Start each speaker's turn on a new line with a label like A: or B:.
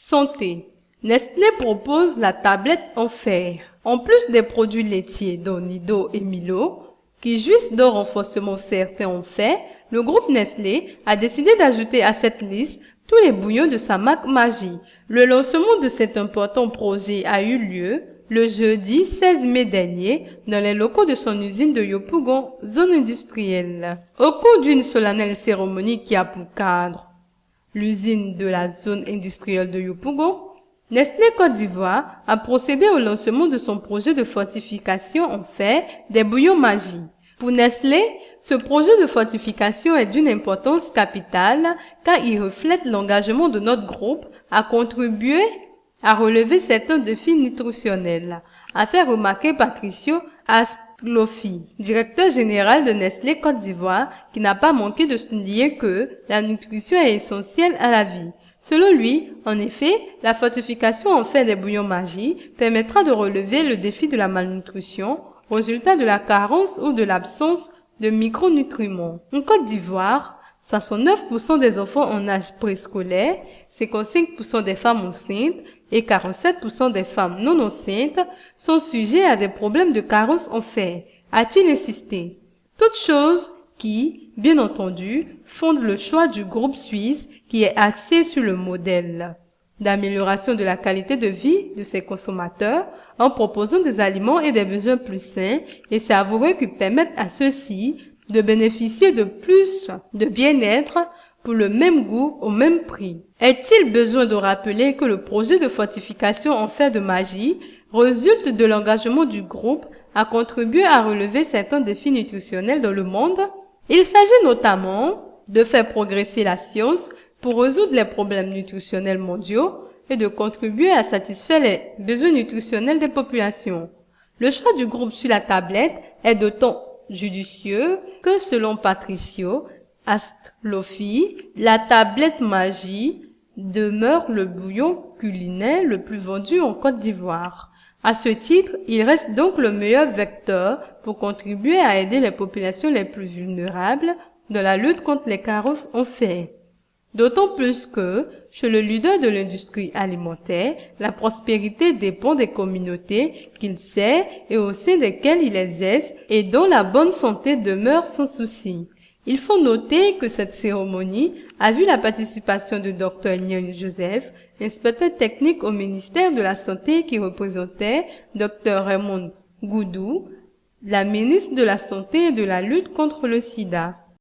A: Santé. Nestlé propose la tablette en fer. En plus des produits laitiers dont Nido et Milo, qui jouissent d'un renforcement certain en fer, le groupe Nestlé a décidé d'ajouter à cette liste tous les bouillons de sa marque Maggi. Le lancement de cet important projet a eu lieu le jeudi 16 mai dernier dans les locaux de son usine de Yopougon, zone industrielle. Au cours d'une solennelle cérémonie qui a pour cadre l'usine de la zone industrielle de Yopougon, Nestlé Côte d'Ivoire a procédé au lancement de son projet de fortification en fer des bouillons Maggi. Pour Nestlé, ce projet de fortification est d'une importance capitale car il reflète l'engagement de notre groupe à contribuer à relever certains défis nutritionnels, a fait remarquer Patricio Astlofi, directeur général de Nestlé Côte d'Ivoire, qui n'a pas manqué de souligner que la nutrition est essentielle à la vie. Selon lui, en effet, la fortification en fer des bouillons Maggi permettra de relever le défi de la malnutrition, résultat de la carence ou de l'absence de micronutriments. En Côte d'Ivoire, 69% des enfants en âge préscolaire, 55% des femmes enceintes et 47% des femmes non enceintes sont sujets à des problèmes de carence en fer, a-t-il insisté. Toutes choses qui, bien entendu, fondent le choix du groupe suisse qui est axé sur le modèle d'amélioration de la qualité de vie de ses consommateurs en proposant des aliments et des besoins plus sains et savoureux qui permettent à ceux-ci de bénéficier de plus de bien-être pour le même goût au même prix. Est-il besoin de rappeler que le projet de fortification en fer de Maggi résulte de l'engagement du groupe à contribuer à relever certains défis nutritionnels dans le monde? Il s'agit notamment de faire progresser la science pour résoudre les problèmes nutritionnels mondiaux et de contribuer à satisfaire les besoins nutritionnels des populations. Le choix du groupe sur la tablette est d'autant judicieux que, selon Patricio Astlofi, la tablette Maggi demeure le bouillon culinaire le plus vendu en Côte d'Ivoire. À ce titre, il reste donc le meilleur vecteur pour contribuer à aider les populations les plus vulnérables dans la lutte contre les carences en fer. D'autant plus que, chez le leader de l'industrie alimentaire, la prospérité dépend des communautés qu'il sert et au sein desquelles il exerce et dont la bonne santé demeure sans souci. Il faut noter que cette cérémonie a vu la participation de Dr Niang Joseph, inspecteur technique au ministère de la Santé qui représentait Dr Raymond Goudou, la ministre de la Santé et de la lutte contre le sida.